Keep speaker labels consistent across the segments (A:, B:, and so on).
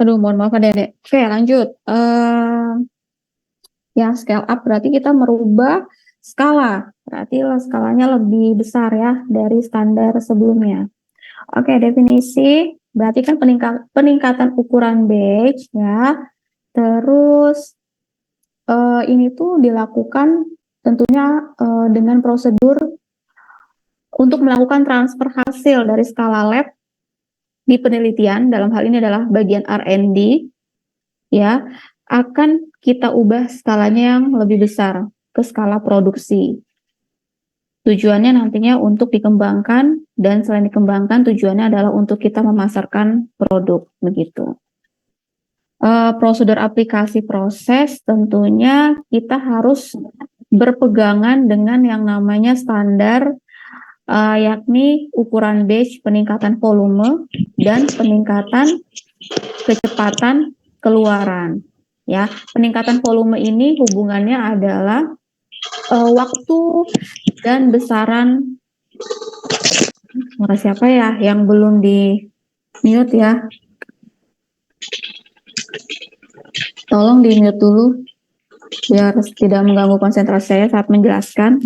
A: Aduh, mohon maaf Dek. Oke, lanjut. Ya, scale up berarti kita merubah skala. Berarti skalanya lebih besar ya dari standar sebelumnya. Oke, definisi berarti kan peningkatan ukuran batch ya. Terus ini tuh dilakukan tentunya dengan prosedur untuk melakukan transfer hasil dari skala lab di penelitian, dalam hal ini adalah bagian R&D, ya, akan kita ubah skalanya yang lebih besar ke skala produksi. Tujuannya nantinya untuk dikembangkan, dan selain dikembangkan tujuannya adalah untuk kita memasarkan produk, begitu. Prosedur aplikasi proses tentunya kita harus berpegangan dengan yang namanya standar, yakni ukuran batch, peningkatan volume, dan peningkatan kecepatan keluaran. Ya, peningkatan volume ini hubungannya adalah waktu dan besaran. Siapa ya yang belum di mute ya? Tolong di mute dulu biar tidak mengganggu konsentrasi saya saat menjelaskan.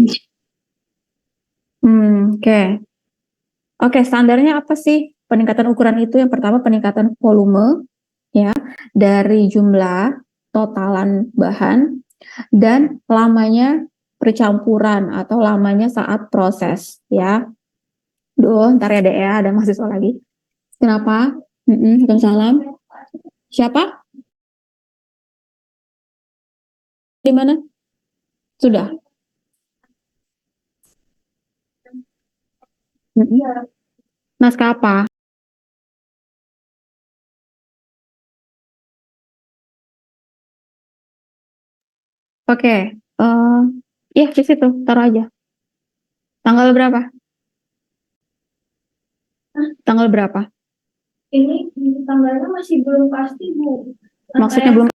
A: Oke, standarnya apa sih peningkatan ukuran itu? Yang pertama peningkatan volume ya, dari jumlah totalan bahan dan lamanya percampuran atau lamanya saat proses ya. Ntar ya Dek ya, ada mahasiswa lagi. Kenapa? Salam. Siapa? Di mana? Sudah. Naskah apa? Oke. Ya di situ, taruh aja. Tanggal berapa? Tanggal berapa?
B: Ini tanggalnya masih belum pasti, Bu.
A: Maksudnya belum.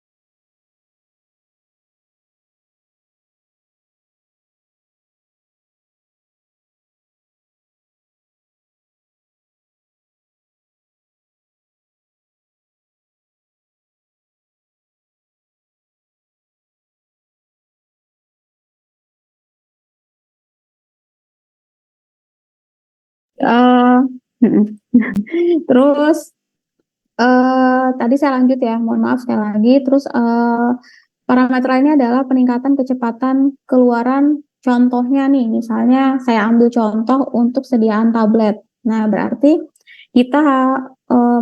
A: Terus tadi saya lanjut ya, mohon maaf sekali lagi. Terus parameter lainnya adalah peningkatan kecepatan keluaran. Contohnya nih, misalnya saya ambil contoh untuk sediaan tablet. Nah, berarti kita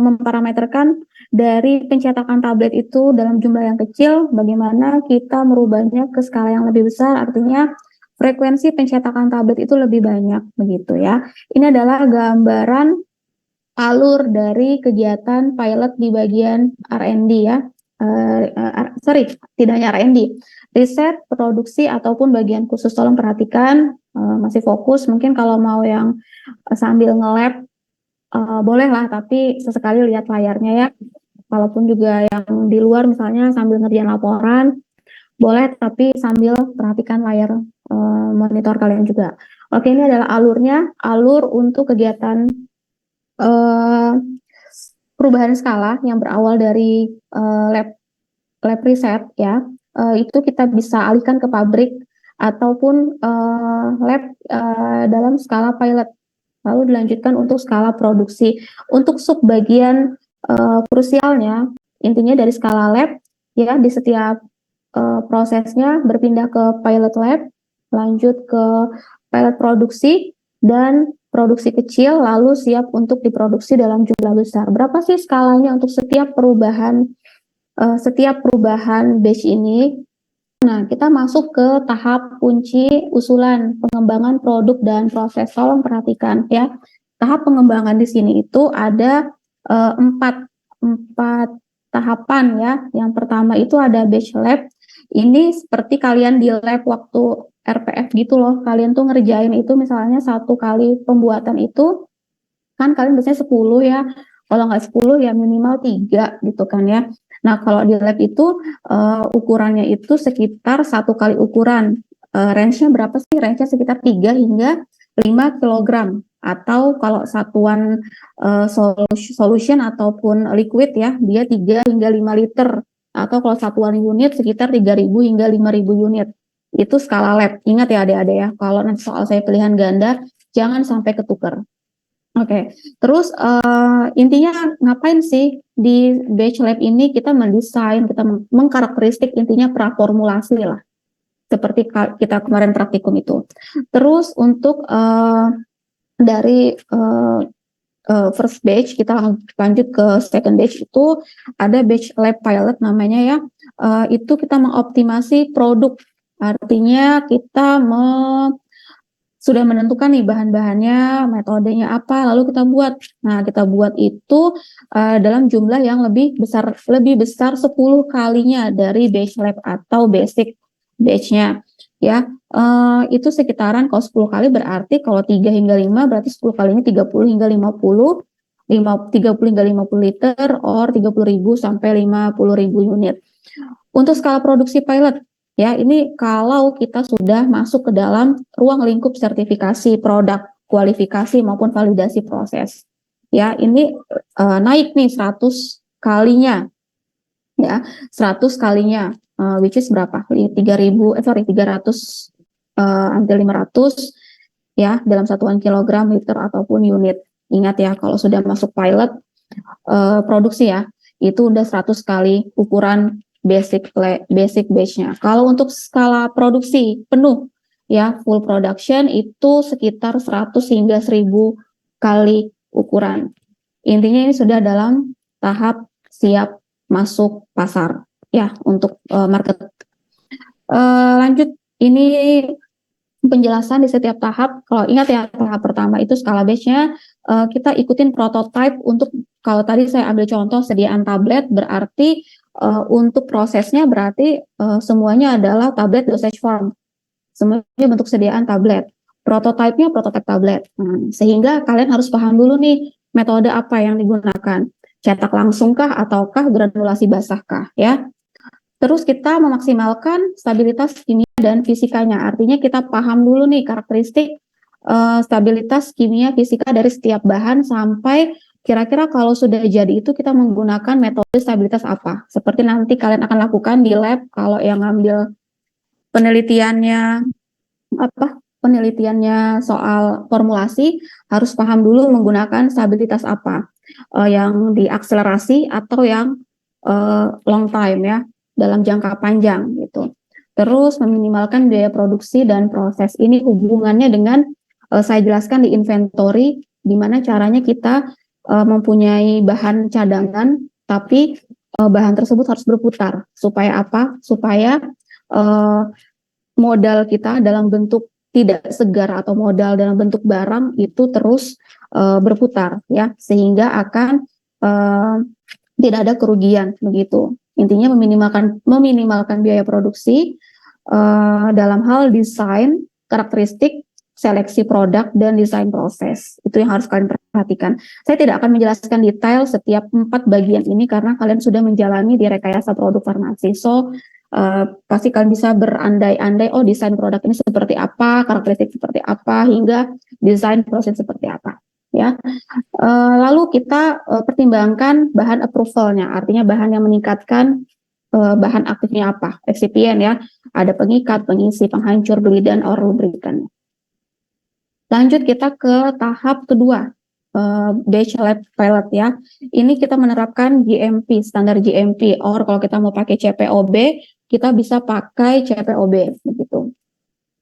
A: memparameterkan dari pencetakan tablet itu dalam jumlah yang kecil, bagaimana kita merubahnya ke skala yang lebih besar, artinya frekuensi pencetakan tablet itu lebih banyak, begitu ya. Ini adalah gambaran alur dari kegiatan pilot di bagian R&D ya. Tidak hanya R&D, riset, produksi, ataupun bagian khusus. Tolong perhatikan, masih fokus. Mungkin kalau mau yang sambil nge-lab, boleh lah, tapi sesekali lihat layarnya ya. Walaupun juga yang di luar misalnya sambil ngerjain laporan, boleh, tapi sambil perhatikan layar monitor kalian juga. Oke, ini adalah alurnya, alur untuk kegiatan perubahan skala yang berawal dari lab riset ya, itu kita bisa alihkan ke pabrik ataupun lab dalam skala pilot, lalu dilanjutkan untuk skala produksi. Untuk subbagian krusialnya, intinya dari skala lab ya, di setiap prosesnya berpindah ke pilot lab, lanjut ke pilot produksi, dan produksi kecil, lalu siap untuk diproduksi dalam jumlah besar. Berapa sih skalanya untuk setiap perubahan batch ini? Nah, kita masuk ke tahap kunci usulan pengembangan produk dan proses. Tolong perhatikan ya. Tahap pengembangan di sini itu ada empat tahapan ya. Yang pertama itu ada batch lab. Ini seperti kalian di lab waktu RPF gitu loh. Kalian tuh ngerjain itu misalnya 1 kali pembuatan itu kan kalian biasanya 10 ya. Kalau nggak 10 ya minimal 3 gitu kan ya. Nah, kalau di lab itu ukurannya itu sekitar 1 kali ukuran. Range-nya berapa sih? Range-nya sekitar 3 hingga 5 kilogram. atau kalau satuan solution ataupun liquid ya, dia 3 hingga 5 liter, atau kalau satuan unit sekitar 3.000 hingga 5.000 unit. Itu skala lab. Ingat ya adik-adik ya, kalau nanti soal saya pilihan ganda, jangan sampai ketukar. Oke, terus intinya ngapain sih di batch lab ini? Kita mendesain, kita mengkarakteristik, intinya praformulasi lah, seperti kita kemarin praktikum itu. Terus untuk dari first batch, kita lanjut ke second batch, itu ada batch lab pilot namanya ya. Itu kita mengoptimasi produk, artinya kita sudah menentukan nih bahan-bahannya, metodenya apa, lalu kita buat. Nah, kita buat itu dalam jumlah yang lebih besar 10 kalinya dari batch lab atau basic batch-nya. Ya, itu sekitaran kalau 10 kali berarti kalau 3 hingga 5 berarti 10 kalinya 30 hingga 50, 30 hingga 50 liter, or 30.000 sampai 50.000 unit. Untuk skala produksi pilot, ya, ini kalau kita sudah masuk ke dalam ruang lingkup sertifikasi produk, kualifikasi maupun validasi proses. Ya, ini naik nih 100 kalinya. Ya, 100 kalinya, which is berapa? 300 hampir 500 ya, dalam satuan kilogram, liter ataupun unit. Ingat ya, kalau sudah masuk pilot produksi ya, itu udah 100 kali ukuran basic batch-nya. Kalau untuk skala produksi penuh ya, full production, itu sekitar 100 hingga 1000 kali ukuran. Intinya ini sudah dalam tahap siap masuk pasar ya, untuk market. Lanjut, ini penjelasan di setiap tahap. Kalau ingat ya, tahap pertama itu skala batch-nya, kita ikutin prototype. Untuk kalau tadi saya ambil contoh sediaan tablet, berarti untuk prosesnya berarti semuanya adalah tablet dosage form. Semuanya bentuk sediaan tablet. Prototype-nya prototype tablet. Sehingga kalian harus paham dulu nih metode apa yang digunakan. Cetak langsungkah ataukah granulasi basahkah ya. Terus kita memaksimalkan stabilitas kimia dan fisikanya. Artinya kita paham dulu nih karakteristik stabilitas kimia fisika dari setiap bahan, sampai kira-kira kalau sudah jadi itu kita menggunakan metode stabilitas apa. Seperti nanti kalian akan lakukan di lab kalau yang ngambil penelitiannya penelitiannya soal formulasi, harus paham dulu menggunakan stabilitas apa, yang diakselerasi atau yang long time ya, dalam jangka panjang gitu. Terus meminimalkan biaya produksi dan proses. Ini hubungannya dengan saya jelaskan di inventory, di mana caranya kita mempunyai bahan cadangan, tapi bahan tersebut harus berputar. Supaya apa? Supaya modal kita dalam bentuk tidak segar atau modal dalam bentuk barang itu terus berputar ya, sehingga akan tidak ada kerugian begitu. Intinya meminimalkan biaya produksi dalam hal desain, karakteristik, seleksi produk, dan desain proses. Itu yang harus kalian perhatikan. Saya tidak akan menjelaskan detail setiap 4 bagian ini karena kalian sudah menjalani di rekayasa produk farmasi. So, pasti kalian bisa berandai-andai, oh desain produk ini seperti apa, karakteristik seperti apa, hingga desain proses seperti apa. Ya, lalu kita pertimbangkan bahan approval-nya, artinya bahan yang meningkatkan bahan aktifnya apa, excipient ya, ada pengikat, pengisi, penghancur, gliden, or lubricant. Lanjut kita ke tahap kedua, batch lab pilot ya. Ini kita menerapkan GMP, standar GMP, or kalau kita mau pakai CPOB, kita bisa pakai CPOB begitu.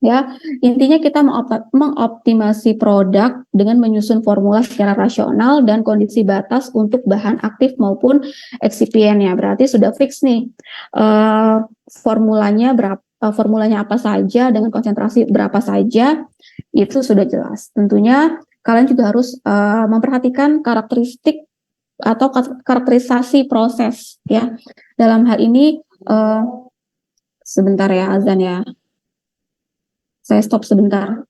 A: Ya, intinya kita mengoptimasi produk dengan menyusun formula secara rasional dan kondisi batas untuk bahan aktif maupun excipientnya. Berarti sudah fix nih formulanya apa saja dengan konsentrasi berapa saja, itu sudah jelas. Tentunya kalian juga harus memperhatikan karakteristik atau karakterisasi proses ya. Dalam hal ini sebentar ya azan ya. Saya stop sebentar.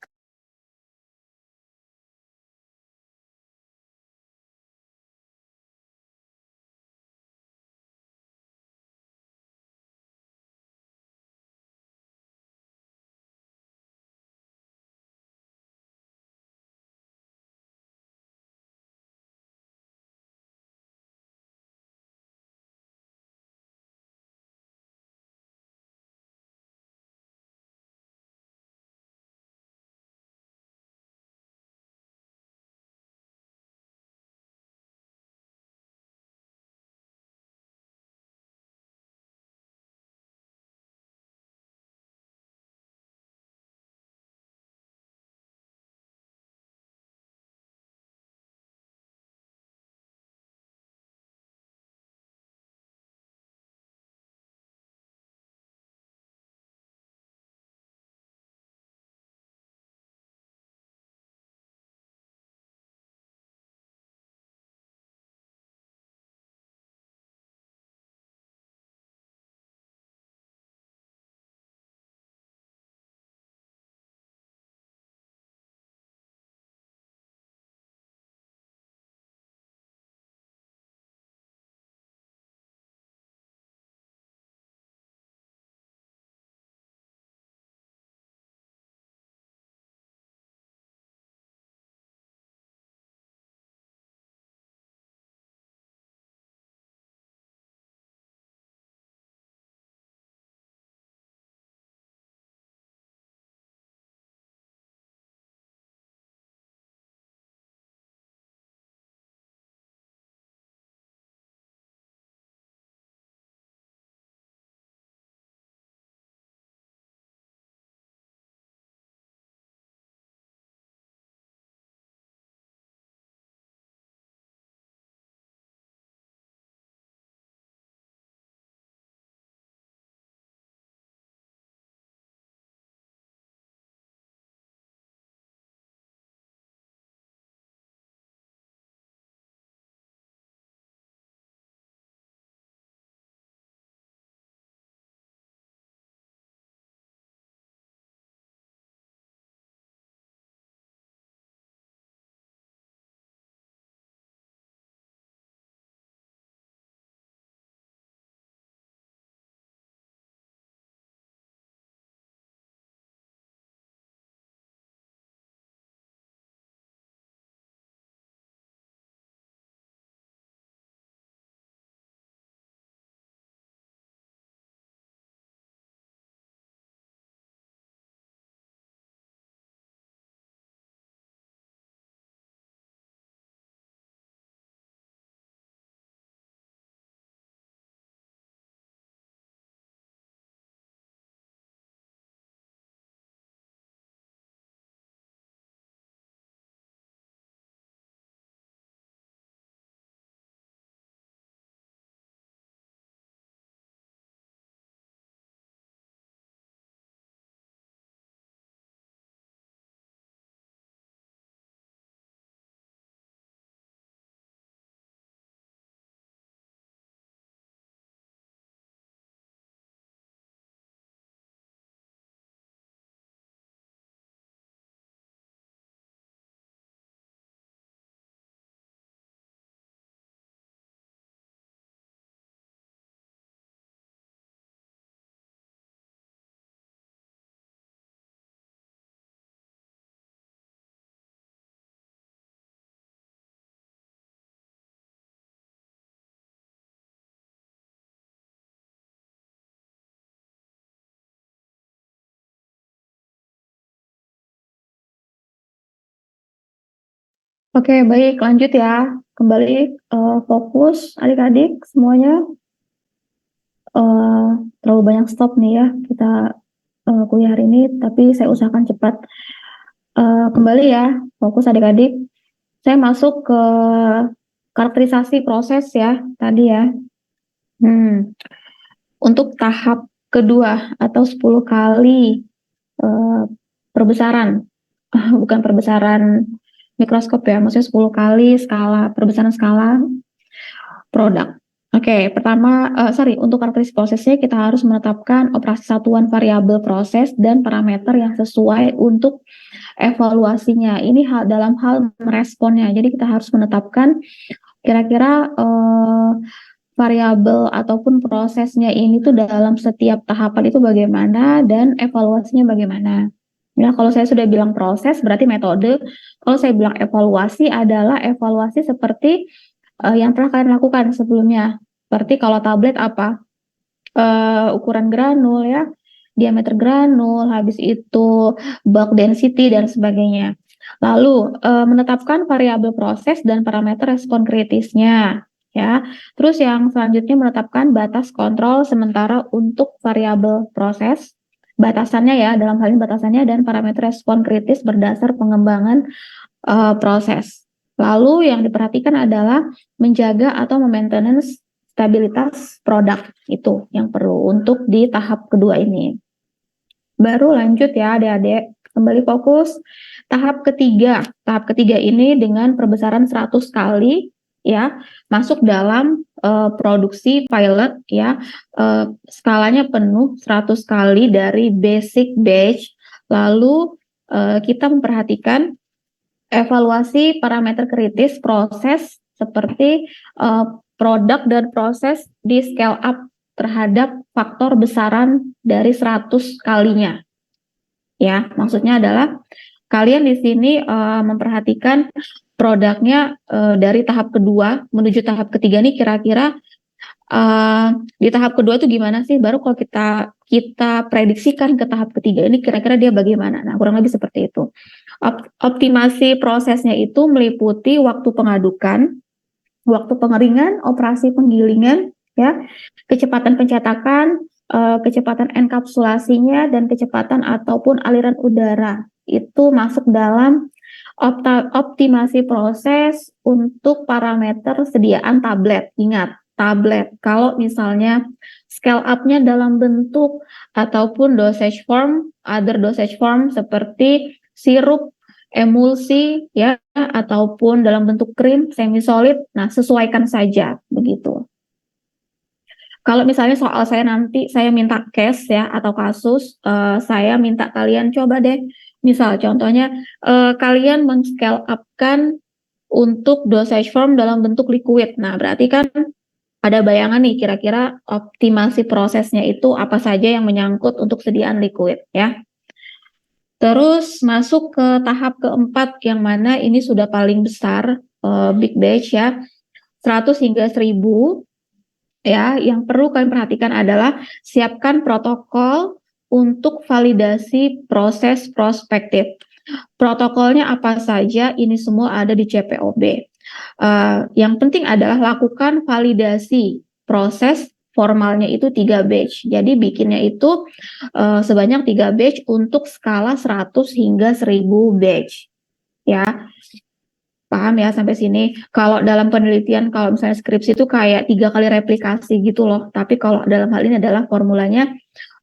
A: Oke, baik, lanjut ya. Kembali fokus adik-adik semuanya. Terlalu banyak stop nih ya kita kuliah hari ini, tapi saya usahakan cepat. Kembali ya, fokus adik-adik. Saya masuk ke karakterisasi proses ya, tadi ya. Untuk tahap kedua atau 10 kali eh, perbesaran, bukan perbesaran mikroskop ya, maksudnya 10 kali perbesaran skala produk. Oke, pertama, untuk karakteristik prosesnya kita harus menetapkan operasi satuan variabel proses dan parameter yang sesuai untuk evaluasinya. Ini dalam hal meresponnya. Jadi kita harus menetapkan kira-kira variabel ataupun prosesnya ini tuh dalam setiap tahapan itu bagaimana dan evaluasinya bagaimana. Ya, kalau saya sudah bilang proses berarti metode. Kalau saya bilang evaluasi adalah evaluasi seperti yang pernah kalian lakukan sebelumnya. Seperti kalau tablet apa? Ukuran granul ya, diameter granul, habis itu bulk density dan sebagainya. Lalu menetapkan variabel proses dan parameter respon kritisnya ya. Terus yang selanjutnya menetapkan batas kontrol sementara untuk variabel proses. Batasannya ya, dalam hal ini batasannya dan parameter respon kritis berdasar pengembangan proses. Lalu yang diperhatikan adalah menjaga atau maintenance stabilitas produk, itu yang perlu untuk di tahap kedua ini. Baru lanjut ya adik-adik, kembali fokus. Tahap ketiga ini dengan perbesaran 100 kali ya, masuk dalam produksi pilot ya, skalanya penuh 100 kali dari basic batch. Lalu kita memperhatikan evaluasi parameter kritis proses seperti produk dan proses di scale up terhadap faktor besaran dari 100 kalinya. Ya, maksudnya adalah kalian di sini memperhatikan produknya dari tahap kedua menuju tahap ketiga nih kira-kira di tahap kedua itu gimana sih? Baru kalau kita prediksikan ke tahap ketiga ini kira-kira dia bagaimana. Nah, kurang lebih seperti itu. Optimasi prosesnya itu meliputi waktu pengadukan, waktu pengeringan, operasi penggilingan, ya, kecepatan pencetakan, kecepatan enkapsulasinya, dan kecepatan ataupun aliran udara. Itu masuk dalam optimasi proses untuk parameter sediaan tablet. Ingat, tablet. Kalau misalnya scale up-nya dalam bentuk ataupun dosage form, other dosage form seperti sirup, emulsi, ya, ataupun dalam bentuk krim, semi solid. Nah, sesuaikan saja begitu. Kalau misalnya soal saya minta case ya atau kasus, saya minta kalian coba deh, misal contohnya kalian men-scale up-kan untuk dosage form dalam bentuk liquid. Nah, berarti kan ada bayangan nih kira-kira optimasi prosesnya itu apa saja yang menyangkut untuk sediaan liquid ya. Terus masuk ke tahap keempat yang mana ini sudah paling besar, big batch ya, 100 hingga 1000 ya. Yang perlu kalian perhatikan adalah siapkan protokol untuk validasi proses prospektif. Protokolnya apa saja, ini semua ada di CPOB. Yang penting adalah lakukan validasi proses formalnya itu 3 batch. Jadi bikinnya itu sebanyak 3 batch untuk skala 100 hingga 1000 batch. Ya, paham ya sampai sini? Kalau dalam penelitian, kalau misalnya skripsi itu kayak 3 kali replikasi gitu loh. Tapi kalau dalam hal ini adalah formulanya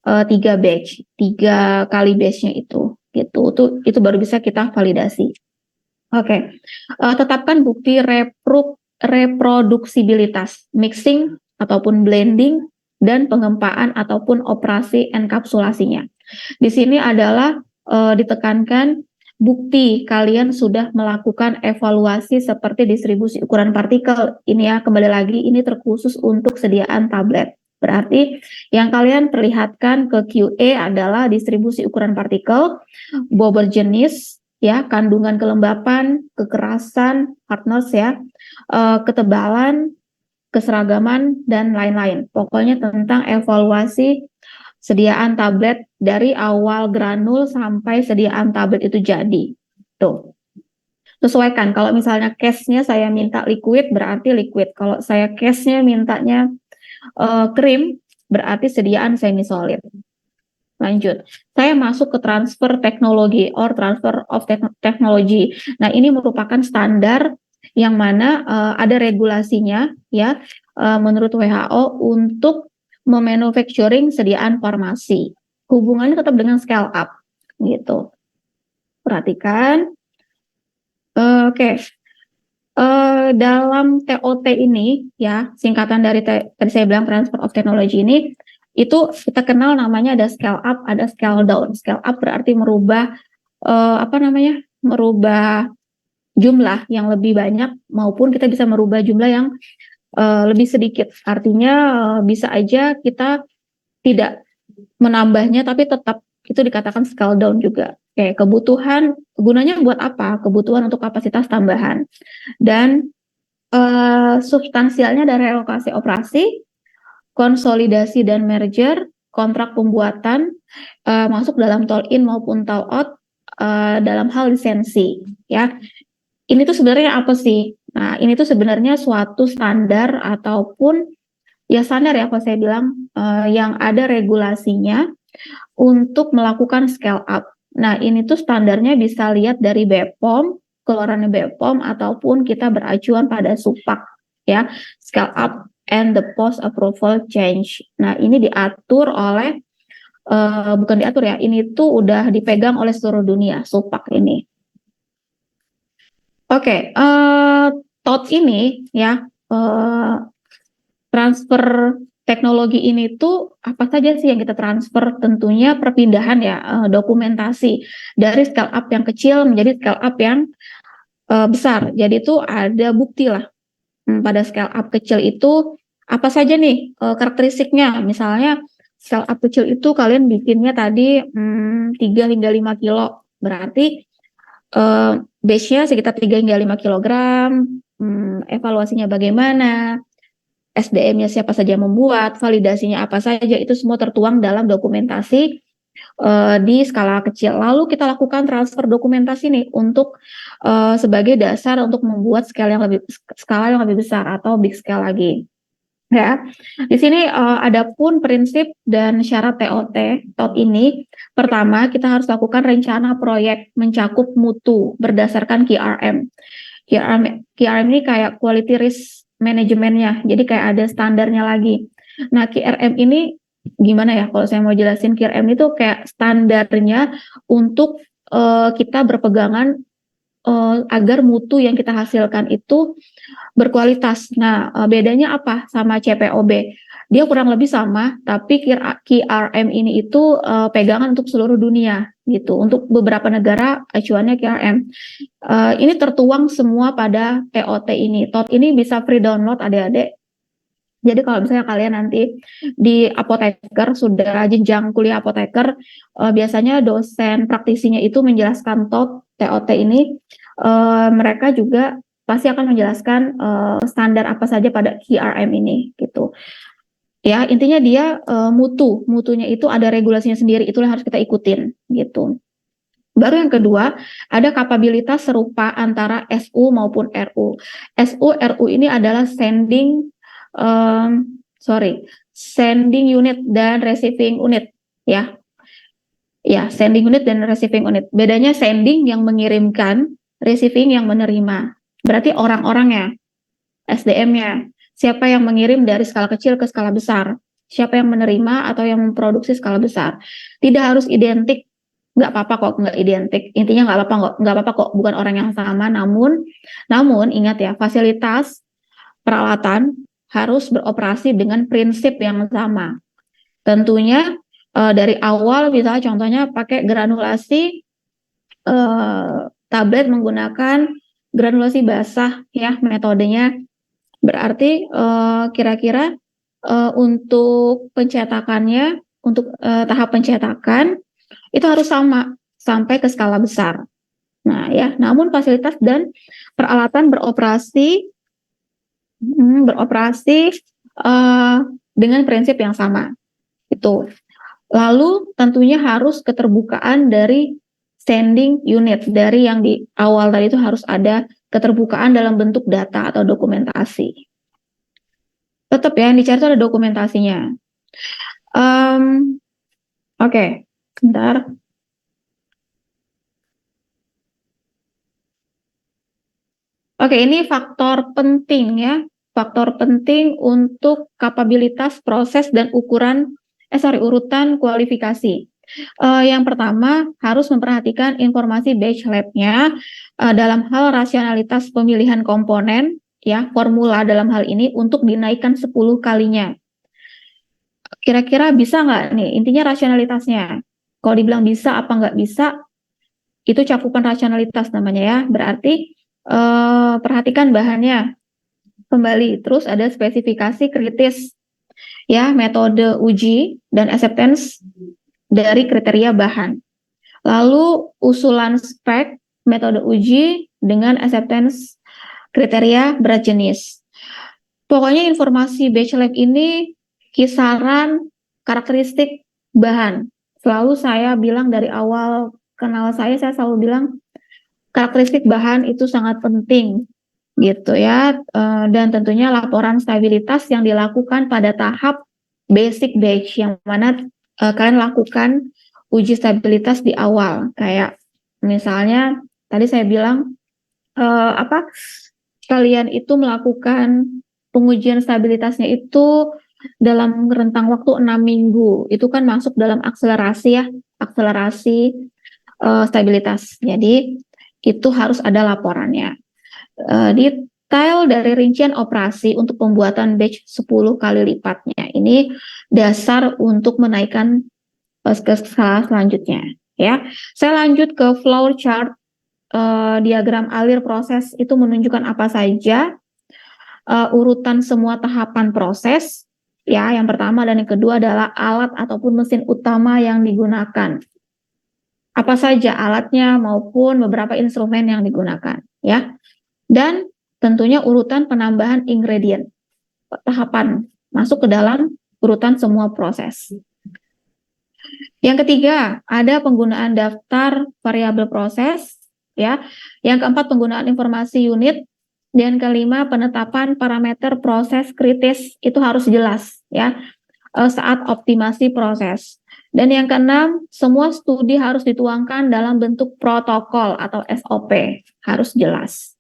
A: 3 batch, 3 kali batchnya itu. Gitu. Itu baru bisa kita validasi. Oke, tetapkan bukti reproduksibilitas, mixing ataupun blending, dan pengempaan ataupun operasi enkapsulasinya. Di sini adalah ditekankan bukti kalian sudah melakukan evaluasi seperti distribusi ukuran partikel. Ini ya, kembali lagi, ini terkhusus untuk sediaan tablet. Berarti yang kalian perlihatkan ke QA adalah distribusi ukuran partikel, bobot jenis, ya, kandungan kelembapan, kekerasan, hardness ya, ketebalan, keseragaman, dan lain-lain. Pokoknya tentang evaluasi sediaan tablet dari awal granul sampai sediaan tablet itu jadi. Tuh. sesuaikan. Kalau misalnya case-nya saya minta liquid, berarti liquid. Kalau saya case-nya mintanya krim, berarti sediaan semi solid. Lanjut, saya masuk ke transfer teknologi or transfer of technology. Nah, ini merupakan standar yang mana ada regulasinya ya menurut WHO untuk memanufacturing sediaan farmasi. Hubungannya tetap dengan scale up gitu. Perhatikan. Oke. Dalam TOT ini ya, singkatan dari tadi saya bilang transfer of technology ini, itu kita kenal namanya ada scale up, ada scale down. Scale up berarti merubah merubah jumlah yang lebih banyak, maupun kita bisa merubah jumlah yang lebih sedikit. Artinya bisa aja kita tidak menambahnya, tapi tetap itu dikatakan scale down juga. Oke, kebutuhan gunanya buat apa? Kebutuhan untuk kapasitas tambahan. Dan substansialnya dari relokasi operasi, konsolidasi dan merger, kontrak pembuatan masuk dalam toll in maupun toll out dalam hal lisensi ya. Ini tuh sebenarnya apa sih? Nah, ini tuh sebenarnya suatu standar ataupun ya standar ya kalau saya bilang yang ada regulasinya untuk melakukan scale up. Nah, ini tuh standarnya bisa lihat dari BPOM, keluarannya BPOM, ataupun kita beracuan pada SUPAK ya, scale up and the post approval change. Nah, ini diatur oleh bukan diatur ya, ini tuh udah dipegang oleh seluruh dunia SUPAK ini. Oke, TOT ini ya, transfer teknologi ini tuh apa saja sih yang kita transfer? Tentunya perpindahan ya, dokumentasi dari scale up yang kecil menjadi scale up yang besar. Jadi itu ada bukti lah pada scale up kecil itu apa saja nih karakteristiknya. Misalnya scale up kecil itu kalian bikinnya tadi 3 hingga 5 kilo. Berarti batch-nya sekitar 3 hingga 5 kilogram. Evaluasinya bagaimana? SDM-nya siapa saja membuat, validasinya apa saja, itu semua tertuang dalam dokumentasi di skala kecil. Lalu kita lakukan transfer dokumentasi nih untuk sebagai dasar untuk membuat skala yang lebih besar atau big scale lagi. Ya, di sini ada pun prinsip dan syarat TOT ini. Pertama, kita harus lakukan rencana proyek mencakup mutu berdasarkan QRM. QRM ini kayak quality risk manajemennya, jadi kayak ada standarnya lagi. Nah, QRM ini gimana ya kalau saya mau jelasin? QRM itu kayak standarnya untuk kita berpegangan agar mutu yang kita hasilkan itu berkualitas. Nah, bedanya apa sama CPOB? Dia kurang lebih sama, tapi QRM ini itu pegangan untuk seluruh dunia gitu. Untuk beberapa negara acuannya QRM. Ini tertuang semua pada TOT ini. TOT ini bisa free download adik-adik. Jadi kalau misalnya kalian nanti di apoteker sudah jenjang kuliah apoteker, biasanya dosen praktisinya itu menjelaskan TOT ini, mereka juga pasti akan menjelaskan standar apa saja pada QRM ini gitu. Ya, intinya dia mutunya itu ada regulasinya sendiri, itulah yang harus kita ikutin gitu. Baru yang kedua, ada kapabilitas serupa antara SU maupun RU. RU ini adalah sending unit dan receiving unit ya. Ya, sending unit dan receiving unit. Bedanya sending yang mengirimkan, receiving yang menerima. Berarti orang-orangnya, SDM-nya. Siapa yang mengirim dari skala kecil ke skala besar? Siapa yang menerima atau yang memproduksi skala besar? Tidak harus identik, nggak apa-apa kok nggak identik. Intinya nggak apa-apa kok bukan orang yang sama. Namun ingat ya, fasilitas peralatan harus beroperasi dengan prinsip yang sama. Tentunya dari awal, misalnya contohnya pakai granulasi tablet menggunakan granulasi basah ya metodenya. Berarti kira-kira untuk pencetakannya, untuk tahap pencetakan itu harus sama sampai ke skala besar. Nah ya, namun fasilitas dan peralatan beroperasi dengan prinsip yang sama. Itu. Lalu tentunya harus keterbukaan dari sending unit. Dari yang di awal tadi itu harus ada keterbukaan dalam bentuk data atau dokumentasi. Tetap ya, yang dicari itu ada dokumentasinya. Oke, bentar. Oke, ini faktor penting ya. Faktor penting untuk kapabilitas proses dan urutan kualifikasi. Yang pertama, harus memperhatikan informasi batch lab-nya dalam hal rasionalitas pemilihan komponen, ya, formula dalam hal ini untuk dinaikkan 10 kalinya. Kira-kira bisa nggak nih? Intinya rasionalitasnya. Kalau dibilang bisa apa nggak bisa, itu cakupan rasionalitas namanya ya. Berarti perhatikan bahannya kembali. Terus ada spesifikasi kritis, ya, metode uji dan acceptance dari kriteria bahan. Lalu usulan spek, metode uji dengan acceptance kriteria berat jenis. Pokoknya informasi batch lab ini kisaran karakteristik bahan. Selalu saya bilang dari awal kenal saya selalu bilang karakteristik bahan itu sangat penting gitu ya, dan tentunya laporan stabilitas yang dilakukan pada tahap basic batch yang mana kalian lakukan uji stabilitas di awal, kayak misalnya tadi saya bilang kalian itu melakukan pengujian stabilitasnya itu dalam rentang waktu 6 minggu, itu kan masuk dalam akselerasi ya, akselerasi stabilitas. Jadi itu harus ada laporannya. Detail dari rincian operasi untuk pembuatan batch 10 kali lipatnya. Ini dasar untuk menaikkan ke skala selanjutnya. Ya, saya lanjut ke flow chart. Diagram alir proses itu menunjukkan apa saja urutan semua tahapan proses. Ya, yang pertama dan yang kedua adalah alat ataupun mesin utama yang digunakan. Apa saja alatnya maupun beberapa instrumen yang digunakan, ya. Dan tentunya urutan penambahan ingredient, tahapan masuk ke dalam urutan semua proses. Yang ketiga, ada penggunaan daftar variabel proses, ya. Yang keempat, penggunaan informasi unit. Dan kelima, penetapan parameter proses kritis itu harus jelas, ya, saat optimasi proses. Dan yang keenam, semua studi harus dituangkan dalam bentuk protokol atau SOP, harus jelas.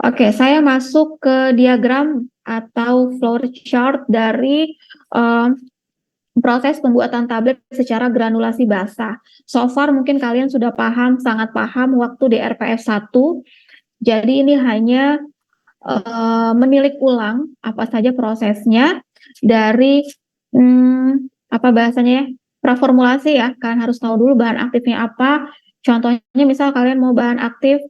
A: Oke, saya masuk ke diagram atau flow chart dari proses pembuatan tablet secara granulasi basah. So far mungkin kalian sudah paham, sangat paham waktu di RPF 1. Jadi ini hanya menilik ulang apa saja prosesnya dari apa bahasanya ya, praformulasi ya. Kalian harus tahu dulu bahan aktifnya apa. Contohnya misal kalian mau bahan aktif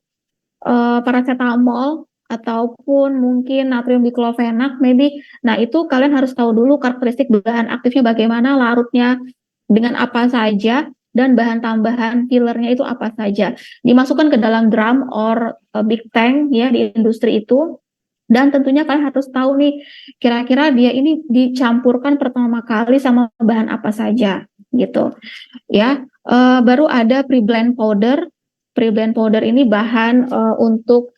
A: paracetamol ataupun mungkin natrium diklofenak maybe. Nah, itu kalian harus tahu dulu karakteristik bahan aktifnya bagaimana, larutnya dengan apa saja, dan bahan tambahan fillernya itu apa saja. Dimasukkan ke dalam drum or big tank ya di industri itu. Dan tentunya kalian harus tahu nih, kira-kira dia ini dicampurkan pertama kali sama bahan apa saja gitu. Ya, baru ada pre-blend powder. Pre-blend powder ini bahan untuk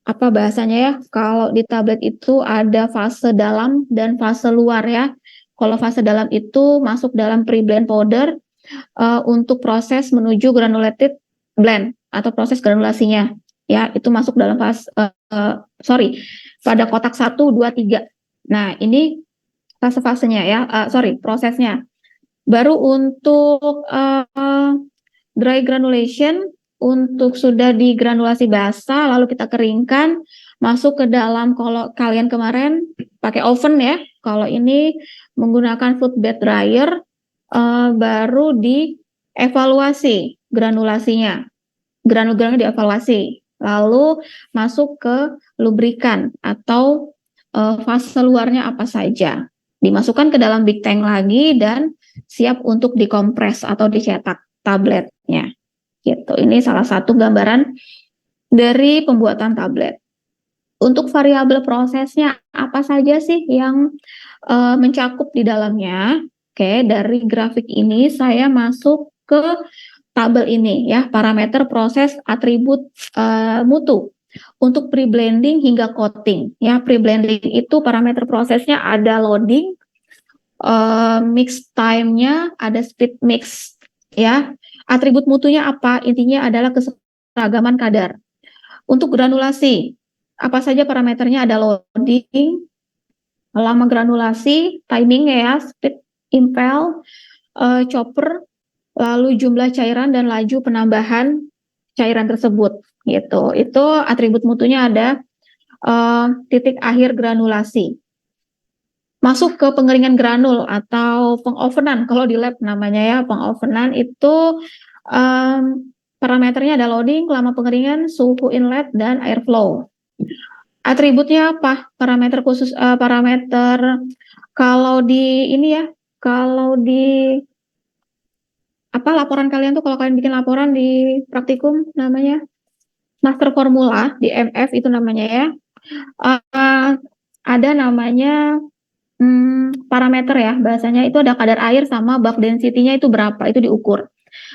A: apa bahasanya ya? Kalau di tablet itu ada fase dalam dan fase luar ya. Kalau fase dalam itu masuk dalam pre-blend powder untuk proses menuju granulated blend atau proses granulasinya. Ya, itu masuk dalam fase pada kotak 1, 2, 3. Nah, ini fase-fasenya ya, prosesnya. Baru untuk dry granulation, untuk sudah digranulasi basah, lalu kita keringkan, masuk ke dalam, kalau kalian kemarin pakai oven ya, kalau ini menggunakan food bed dryer, baru dievaluasi granulasinya, granul-granul dievaluasi, lalu masuk ke lubrikan atau fase luarnya apa saja, dimasukkan ke dalam big tank lagi dan siap untuk dikompres atau dicetak tabletnya. Gitu. Ini salah satu gambaran dari pembuatan tablet. Untuk variabel prosesnya apa saja sih yang mencakup di dalamnya? Oke, dari grafik ini saya masuk ke tabel ini ya, parameter proses atribut mutu untuk pre-blending hingga coating ya. Pre-blending itu parameter prosesnya ada loading, mix time-nya, ada speed mix ya. Atribut mutunya apa? Intinya adalah keseragaman kadar. Untuk granulasi, apa saja parameternya? Ada loading, lama granulasi, timing ya, speed impel, chopper, lalu jumlah cairan dan laju penambahan cairan tersebut gitu. Itu atribut mutunya ada titik akhir granulasi. Masuk ke pengeringan granul atau pengovenan, kalau di lab namanya ya, pengovenan itu parameternya ada loading, lama pengeringan, suhu inlet, dan airflow. Atributnya apa? Parameter khusus, parameter kalau di ini ya, kalau di apa laporan kalian tuh, kalau kalian bikin laporan di praktikum namanya master formula di MF itu namanya ya, ada namanya parameter ya, bahasanya itu ada kadar air sama bulk density-nya itu berapa, itu diukur.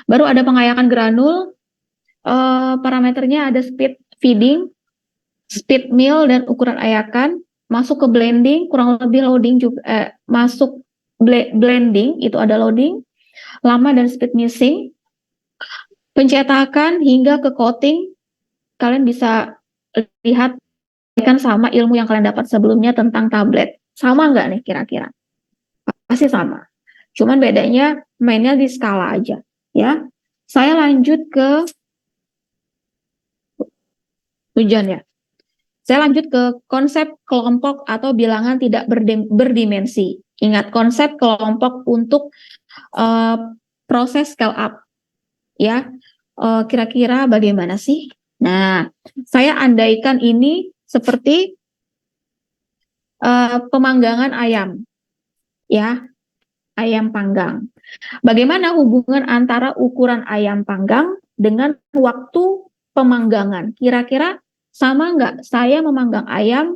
A: Baru ada pengayakan granul, parameternya ada speed feeding, speed mill, dan ukuran ayakan. Masuk ke blending, kurang lebih loading juga, masuk blending itu ada loading, lama dan speed mixing, pencetakan hingga ke coating. Kalian bisa lihat kan sama ilmu yang kalian dapat sebelumnya tentang tablet. Sama nggak nih kira-kira? Pasti sama. Cuman bedanya mainnya di skala aja ya. Saya lanjut ke tujuan ya. Saya lanjut ke konsep kelompok atau bilangan tidak berdimensi. Ingat konsep kelompok untuk proses scale up ya. Kira-kira bagaimana sih? Nah, saya andaikan ini seperti pemanggangan ayam ya, ayam panggang. Bagaimana hubungan antara ukuran ayam panggang dengan waktu pemanggangan? Kira-kira sama nggak saya memanggang ayam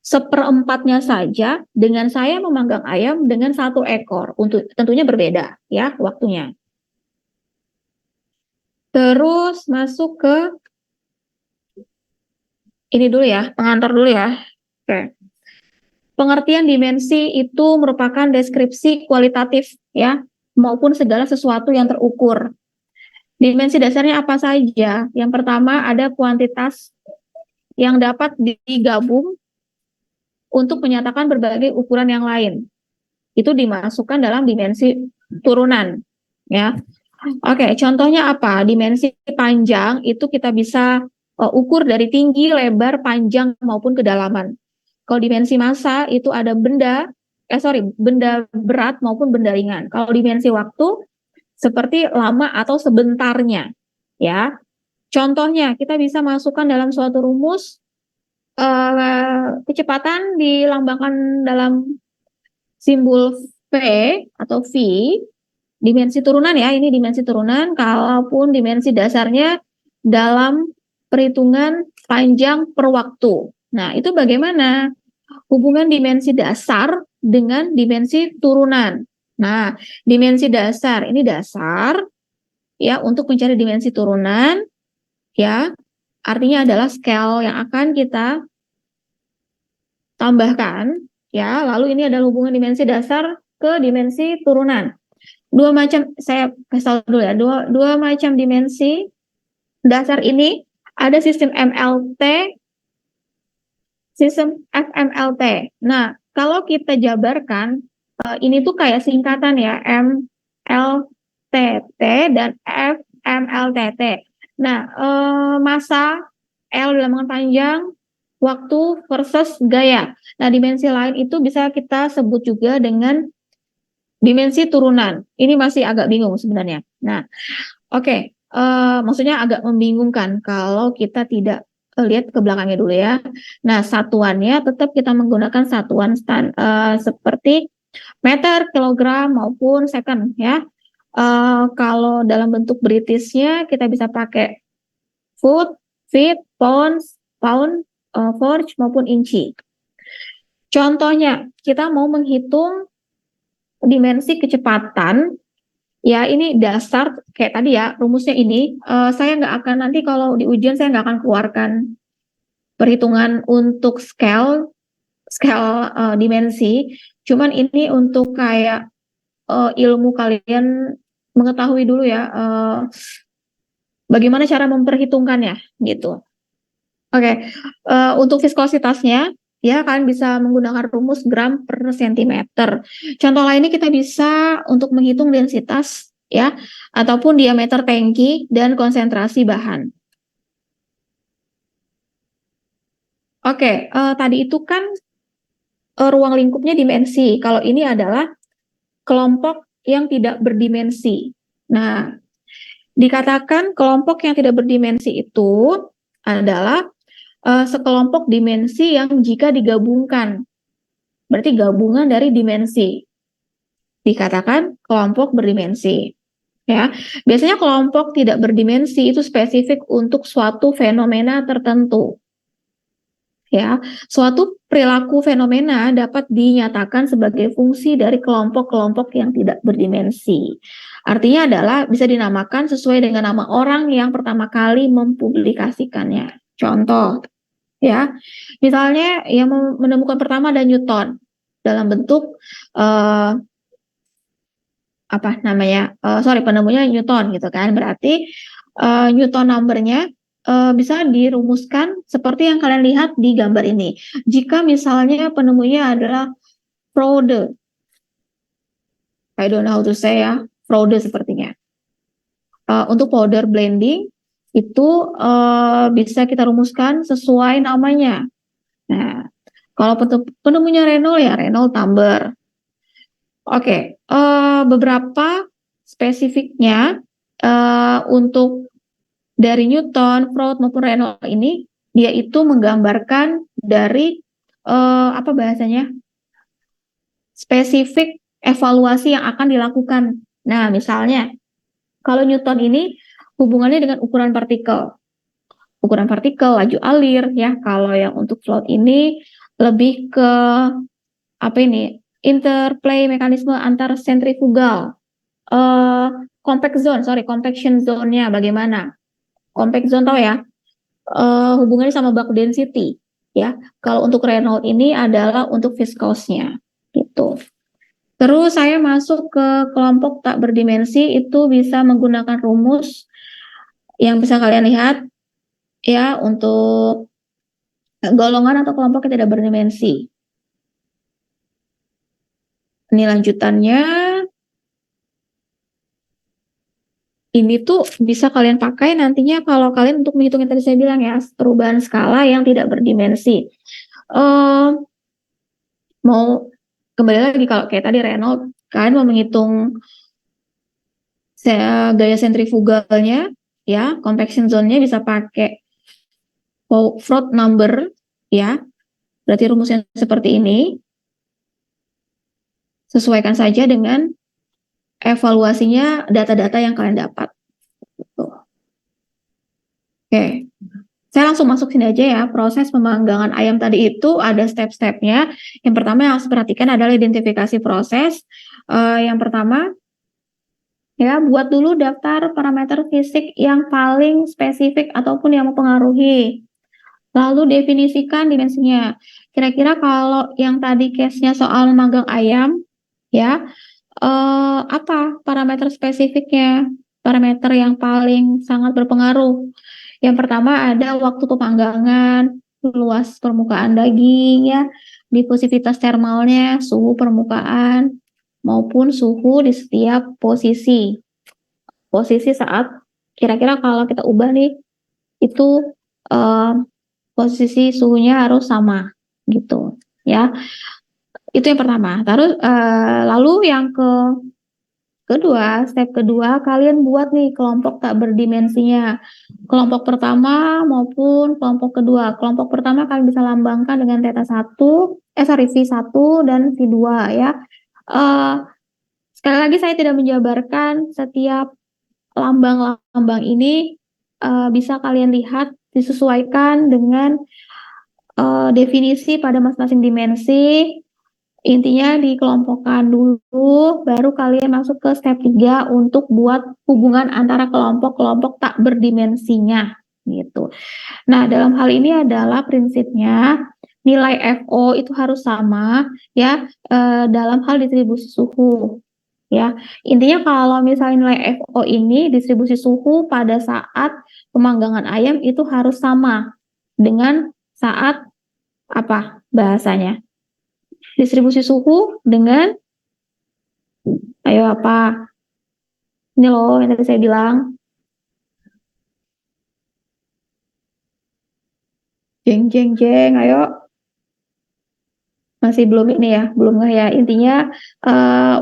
A: seperempatnya saja dengan saya memanggang ayam dengan 1 ekor? Untuk tentunya berbeda ya waktunya. Terus masuk ke ini dulu ya, pengantar dulu ya. Oke. Pengertian dimensi itu merupakan deskripsi kualitatif ya, maupun segala sesuatu yang terukur. Dimensi dasarnya apa saja? Yang pertama ada kuantitas yang dapat digabung untuk menyatakan berbagai ukuran yang lain. Itu dimasukkan dalam dimensi turunan ya. Oke, contohnya apa? Dimensi panjang itu kita bisa ukur dari tinggi, lebar, panjang maupun kedalaman. Kalau dimensi massa itu ada benda berat maupun benda ringan. Kalau dimensi waktu seperti lama atau sebentarnya ya. Contohnya kita bisa masukkan dalam suatu rumus kecepatan dilambangkan dalam simbol V atau V, dimensi turunan ya, ini dimensi turunan, kalaupun dimensi dasarnya dalam perhitungan panjang per waktu. Nah, itu bagaimana hubungan dimensi dasar dengan dimensi turunan? Nah, dimensi dasar, ini dasar ya, untuk mencari dimensi turunan ya, artinya adalah scale yang akan kita tambahkan ya. Lalu ini adalah hubungan dimensi dasar ke dimensi turunan. Dua macam, saya kasih tahu dulu ya, dua macam dimensi dasar ini ada sistem MLT, sistem FMLT. Nah, kalau kita jabarkan ini tuh kayak singkatan ya, MLTT dan FMLTT. Nah, massa L dalam panjang, waktu versus gaya. Nah, dimensi lain itu bisa kita sebut juga dengan dimensi turunan. Ini masih agak bingung sebenarnya. Nah, oke. Maksudnya agak membingungkan kalau kita tidak lihat ke belakangnya dulu ya. Nah, satuannya tetap kita menggunakan satuan seperti meter, kilogram, maupun second ya. Kalau dalam bentuk Britishnya kita bisa pakai foot, feet, pounds, pound, forge, maupun inci. Contohnya, kita mau menghitung dimensi kecepatan Ya, ini dasar kayak tadi ya, rumusnya ini. Saya nggak akan nanti kalau di ujian saya nggak akan keluarkan perhitungan untuk scale dimensi. Cuman ini untuk kayak ilmu kalian mengetahui dulu ya, bagaimana cara memperhitungkannya gitu. Oke, untuk viskositasnya, ya kalian bisa menggunakan rumus gram per sentimeter. Contoh lainnya kita bisa untuk menghitung densitas, ya, ataupun diameter tangki dan konsentrasi bahan. Oke, tadi itu kan ruang lingkupnya dimensi. Kalau ini adalah kelompok yang tidak berdimensi. Nah, dikatakan kelompok yang tidak berdimensi itu adalah sekelompok dimensi yang jika digabungkan, berarti gabungan dari dimensi, dikatakan kelompok berdimensi. Ya, biasanya kelompok tidak berdimensi itu spesifik untuk suatu fenomena tertentu. Ya, suatu perilaku fenomena dapat dinyatakan sebagai fungsi dari kelompok-kelompok yang tidak berdimensi. Artinya adalah bisa dinamakan sesuai dengan nama orang yang pertama kali mempublikasikannya. Contoh, ya, misalnya yang menemukan pertama ada Newton dalam bentuk apa namanya, penemunya Newton gitu kan, berarti Newton numbernya bisa dirumuskan seperti yang kalian lihat di gambar ini. Jika misalnya penemunya adalah Frode, I don't know how to say ya, Frode sepertinya. Untuk powder blending itu bisa kita rumuskan sesuai namanya. Nah, kalau penemunya Reynolds ya Reynolds number. Oke, beberapa spesifiknya untuk dari Newton, Freud maupun Reynolds ini dia itu menggambarkan dari apa bahasanya, spesifik evaluasi yang akan dilakukan. Nah, misalnya kalau Newton ini hubungannya dengan ukuran partikel, laju alir ya. Kalau yang untuk Freud ini lebih ke apa ini, interplay mekanisme antar sentrifugal, compaction zone-nya bagaimana. Compact zone tahu ya, hubungannya sama bulk density ya. Kalau untuk Reynolds ini adalah untuk viscosnya gitu. Terus saya masuk ke kelompok tak berdimensi, itu bisa menggunakan rumus yang bisa kalian lihat ya untuk golongan atau kelompok yang tidak berdimensi. Ini lanjutannya. Ini tuh bisa kalian pakai nantinya kalau kalian untuk menghitung yang tadi saya bilang ya, perubahan skala yang tidak berdimensi. Mau kembali lagi kalau kayak tadi Reynolds, kalian mau menghitung gaya sentrifugalnya, ya, compaction zone-nya bisa pakai Freud number, ya. Berarti rumusnya seperti ini. Sesuaikan saja dengan evaluasinya data-data yang kalian dapat. Oke, saya langsung masuk sini aja ya. Proses pemanggangan ayam tadi itu ada step-stepnya. Yang pertama yang harus perhatikan adalah identifikasi proses. Yang pertama, ya, buat dulu daftar parameter fisik yang paling spesifik ataupun yang mempengaruhi. Lalu definisikan dimensinya. Kira-kira kalau yang tadi case-nya soal memanggang ayam, ya, apa parameter spesifiknya? Parameter yang paling sangat berpengaruh. Yang pertama ada waktu pemanggangan, luas permukaan daging ya, difusivitas termalnya, suhu permukaan, maupun suhu di setiap posisi. Posisi saat kira-kira kalau kita ubah nih, itu posisi suhunya harus sama gitu ya. Itu yang pertama. Terus lalu yang kedua, step kedua, kalian buat nih kelompok tak berdimensinya. Kelompok pertama maupun kelompok kedua. Kelompok pertama kalian bisa lambangkan dengan V1 dan V2 ya. Sekali lagi saya tidak menjabarkan setiap lambang-lambang ini, bisa kalian lihat disesuaikan dengan definisi pada masing-masing dimensi Intinya dikelompokkan dulu, baru kalian masuk ke step 3 untuk buat hubungan antara kelompok-kelompok tak berdimensinya gitu. Nah, dalam hal ini adalah prinsipnya nilai FO itu harus sama ya dalam hal distribusi suhu ya. Intinya kalau misalnya nilai FO ini distribusi suhu pada saat pemanggangan ayam itu harus sama dengan saat apa bahasanya? Distribusi suhu dengan ayo apa? Ini loh yang tadi saya bilang. Jeng jeng jeng, ayo. Masih belum ini ya, belum nggak ya. Intinya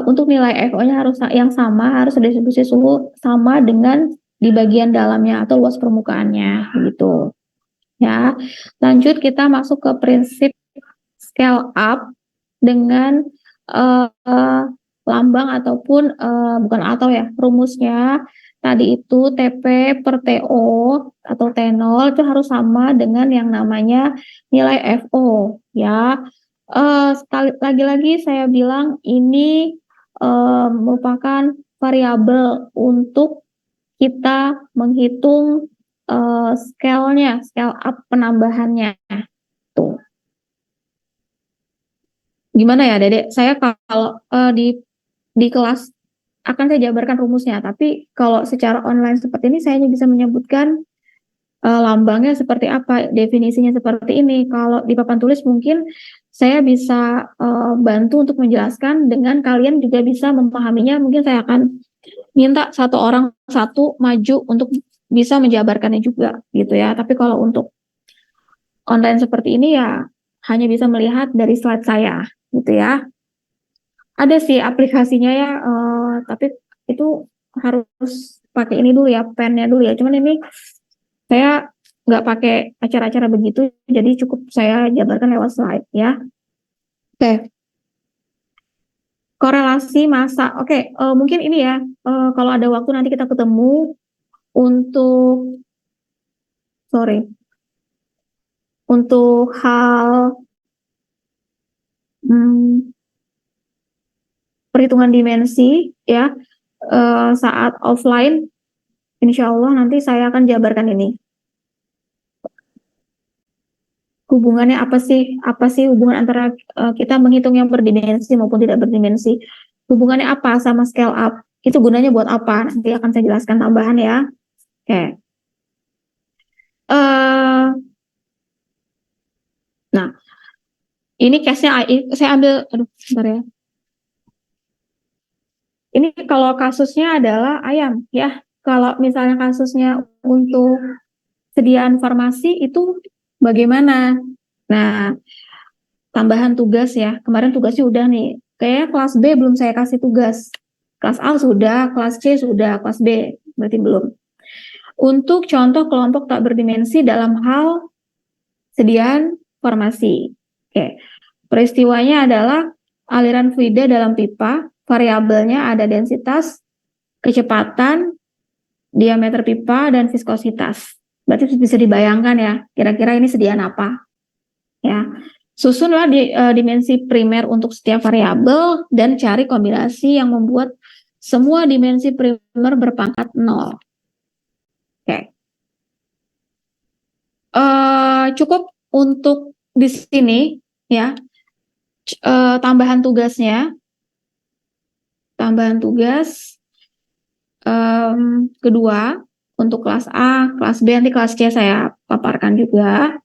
A: untuk nilai FO-nya harus yang sama, harus distribusi suhu sama dengan di bagian dalamnya atau luas permukaannya gitu. Ya. Lanjut kita masuk ke prinsip scale up dengan lambang ataupun bukan atau ya, rumusnya tadi itu TP per TO atau T0 itu harus sama dengan yang namanya nilai FO ya. Sekali lagi-lagi saya bilang ini merupakan variabel untuk kita menghitung scale up penambahannya. Tuh. Gimana ya, Dedek? Saya kalau di kelas akan saya jabarkan rumusnya, tapi kalau secara online seperti ini saya hanya bisa menyebutkan lambangnya seperti apa, definisinya seperti ini. Kalau di papan tulis mungkin saya bisa bantu untuk menjelaskan dengan kalian juga bisa memahaminya. Mungkin saya akan minta satu orang satu maju untuk bisa menjabarkannya juga gitu ya. Tapi kalau untuk online seperti ini ya hanya bisa melihat dari slide saya gitu ya. Ada sih aplikasinya ya, tapi itu harus pakai ini dulu ya, pennya dulu ya. Cuman ini saya nggak pakai acara-acara begitu, jadi cukup saya jabarkan lewat slide ya. Oke, korelasi massa. Oke, mungkin ini ya, kalau ada waktu nanti kita ketemu untuk, untuk hal perhitungan dimensi ya, saat offline, insya Allah nanti saya akan jabarkan ini. Hubungannya apa sih? Apa sih hubungan antara kita menghitung yang berdimensi maupun tidak berdimensi? Hubungannya apa sama scale up? Itu gunanya buat apa? Nanti akan saya jelaskan tambahan ya. Oke. Nah, ini case-nya saya ambil, aduh, bentar ya. Ini kalau kasusnya adalah ayam ya. Kalau misalnya kasusnya untuk sediaan farmasi itu bagaimana? Nah, tambahan tugas ya. Kemarin tugasnya udah nih. Kayaknya kelas B belum saya kasih tugas. Kelas A sudah, kelas C sudah, kelas B berarti belum. Untuk contoh kelompok tak berdimensi dalam hal sediaan formasi. Oke. Peristiwanya adalah aliran fluida dalam pipa, variabelnya ada densitas, kecepatan, diameter pipa, dan viskositas. Berarti bisa dibayangkan ya, kira-kira ini sediaan apa. Ya. Susunlah dimensi primer untuk setiap variabel dan cari kombinasi yang membuat semua dimensi primer berpangkat 0. Oke. Cukup untuk di sini ya. Tambahan tugasnya. Tambahan tugas kedua untuk kelas A, kelas B, nanti kelas C saya paparkan juga.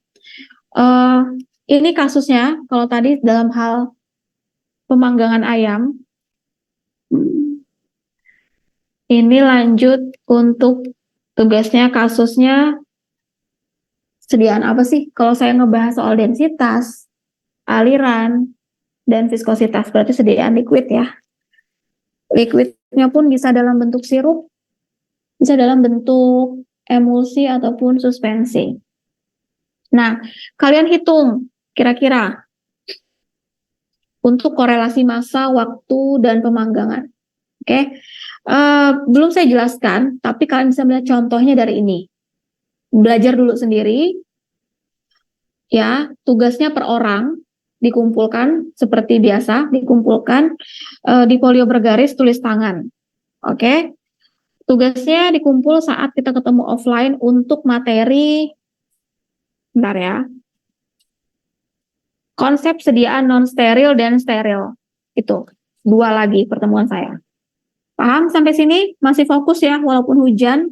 A: Ini kasusnya, kalau tadi dalam hal pemanggangan ayam, ini lanjut untuk tugasnya, kasusnya sediaan apa sih? Kalau saya ngebahas soal densitas, aliran, dan viskositas, berarti sediaan liquid ya. Liquidnya pun bisa dalam bentuk sirup, bisa dalam bentuk emulsi ataupun suspensi. Nah, kalian hitung kira-kira untuk korelasi massa, waktu, dan pemanggangan. Oke, belum saya jelaskan, tapi kalian bisa melihat contohnya dari ini. Belajar dulu sendiri, ya. Tugasnya per orang, dikumpulkan seperti biasa, dikumpulkan di folio bergaris tulis tangan. Oke. Tugasnya dikumpul saat kita ketemu offline untuk materi, bentar ya, konsep sediaan non-steril dan steril. Itu, dua lagi pertemuan saya. Paham sampai sini? Masih fokus ya, walaupun hujan.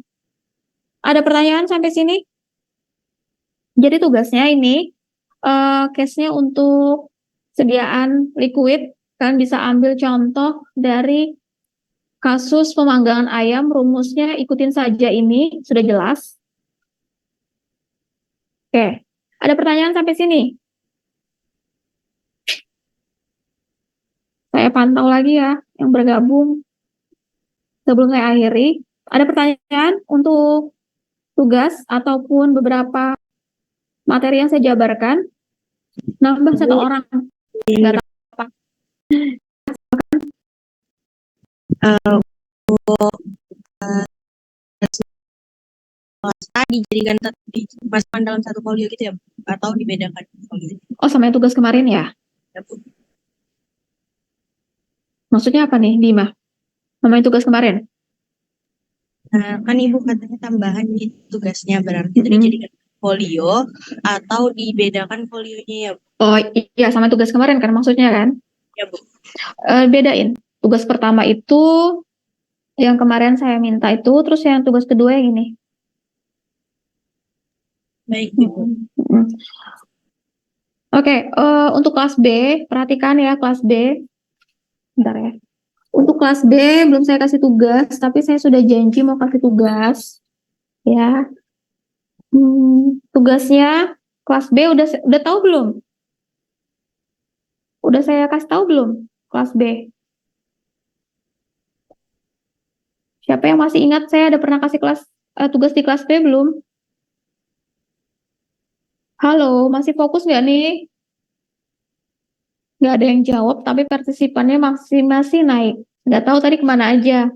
A: Ada pertanyaan sampai sini? Jadi tugasnya ini, case-nya untuk sediaan liquid, kalian bisa ambil contoh dari kasus pemanggangan ayam, rumusnya ikutin saja ini, sudah jelas. Oke, ada pertanyaan sampai sini? Saya pantau lagi ya, yang bergabung sebelum saya akhiri. Ada pertanyaan untuk tugas ataupun beberapa materi yang saya jabarkan? Nambah satu orang. Nggak tahu apa.
C: Dijadikan dimasukkan dalam satu folio gitu ya, atau dibedakan folio?
A: Oh, sama yang tugas kemarin ya?
C: Ya, Bu.
A: Maksudnya apa nih, Dima? Sama yang tugas kemarin?
C: Nah, kan Ibu katanya tambahan di tugasnya, berarti itu dijadikan folio atau dibedakan folionya ya, Bu?
A: Oh iya, sama tugas kemarin kan maksudnya kan?
C: Ya, Bu.
A: Bedain. Tugas pertama itu yang kemarin saya minta itu, terus yang tugas kedua yang ini.
C: Baik, Bu.
A: Oke, untuk kelas B, perhatikan ya kelas B. Bentar ya. Untuk kelas B belum saya kasih tugas, tapi saya sudah janji mau kasih tugas. Ya. Tugasnya kelas B udah tahu belum? Udah saya kasih tahu belum kelas B? Siapa yang masih ingat saya ada pernah kasih tugas di kelas B belum? Halo, masih fokus nggak nih? Nggak ada yang jawab, tapi partisipannya masih naik. Nggak tahu tadi kemana aja.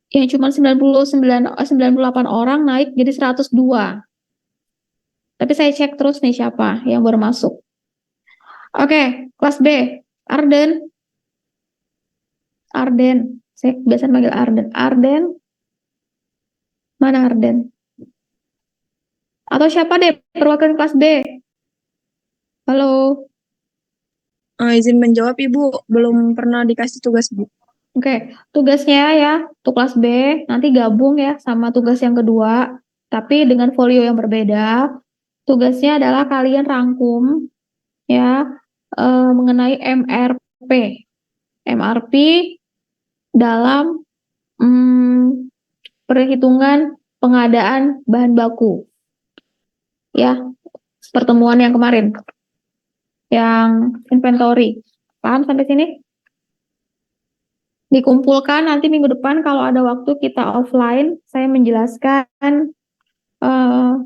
A: Yang cuma 98 orang naik jadi 102. Tapi saya cek terus nih siapa yang baru masuk. Oke, kelas B. Arden. Saya biasa manggil Arden. Arden. Mana Arden? Atau siapa deh perwakilan kelas B? Halo.
C: Izin menjawab, Ibu. Belum pernah dikasih tugas, Bu.
A: Oke, tugasnya ya, untuk kelas B, nanti gabung ya sama tugas yang kedua, tapi dengan folio yang berbeda. Tugasnya adalah kalian rangkum ya mengenai MRP. MRP dalam perhitungan pengadaan bahan baku. Ya, pertemuan yang kemarin. Yang inventory. Paham sampai sini? Dikumpulkan nanti minggu depan kalau ada waktu kita offline, saya menjelaskan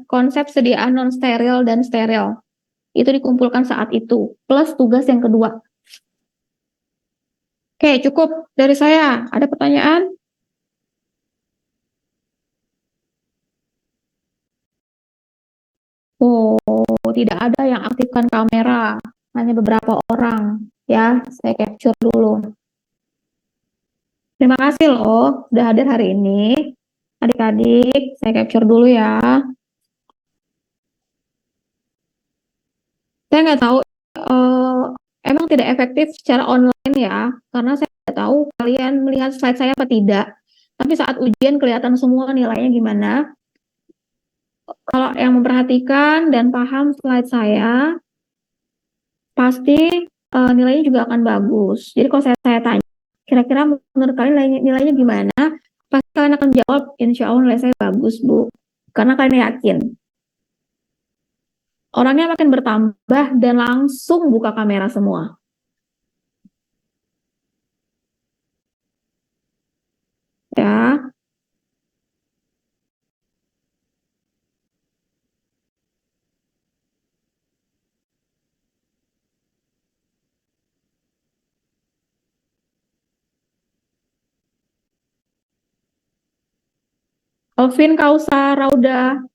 A: konsep sediaan non-steril dan steril. Itu dikumpulkan saat itu, plus tugas yang kedua. Oke, cukup dari saya. Ada pertanyaan? Oh, tidak ada yang aktifkan kamera. Hanya beberapa orang. Ya, saya capture dulu. Terima kasih loh, sudah hadir hari ini. Adik-adik, saya capture dulu ya. Saya nggak tahu, emang tidak efektif secara online ya, karena saya tidak tahu kalian melihat slide saya apa tidak. Tapi saat ujian kelihatan semua nilainya gimana. Kalau yang memperhatikan dan paham slide saya, pasti nilainya juga akan bagus. Jadi kalau saya tanya, kira-kira menurut kalian nilainya gimana? Pasti kalian akan jawab, insya Allah nilai saya bagus, Bu. Karena kalian yakin. Orangnya makin bertambah dan langsung buka kamera semua. Ya. Alvin, Kausa, Rauda.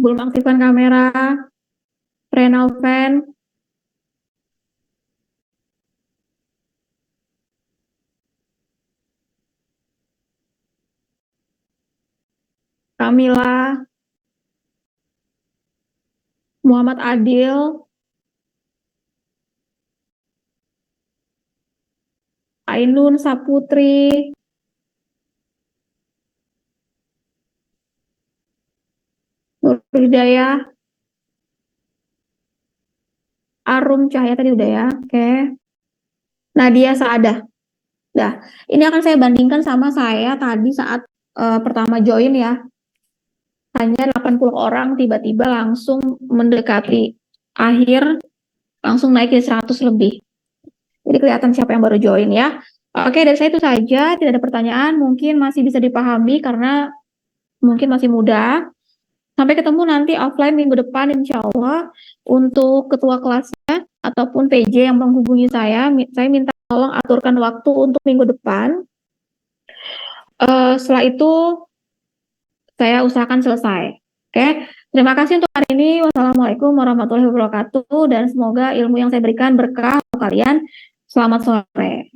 A: Belum aktifkan kamera. Renalven. Kamila. Muhammad Adil. Ainun Saputri. Nur Hidayah. Arum Cahaya tadi udah ya. Oke. Nadia Saadah. Nah, ini akan saya bandingkan sama saya tadi saat pertama join ya. Hanya 80 orang tiba-tiba langsung mendekati akhir, langsung naik ke 100 lebih. Jadi kelihatan siapa yang baru join ya. Oke, dari saya itu saja. Tidak ada pertanyaan. Mungkin masih bisa dipahami karena mungkin masih muda. Sampai ketemu nanti offline minggu depan insya Allah. Untuk ketua kelasnya ataupun PJ yang menghubungi saya minta tolong aturkan waktu untuk minggu depan. Setelah itu saya usahakan selesai. Oke, terima kasih untuk hari ini. Wassalamualaikum warahmatullahi wabarakatuh dan semoga ilmu yang saya berikan berkah untuk kalian. Selamat sore.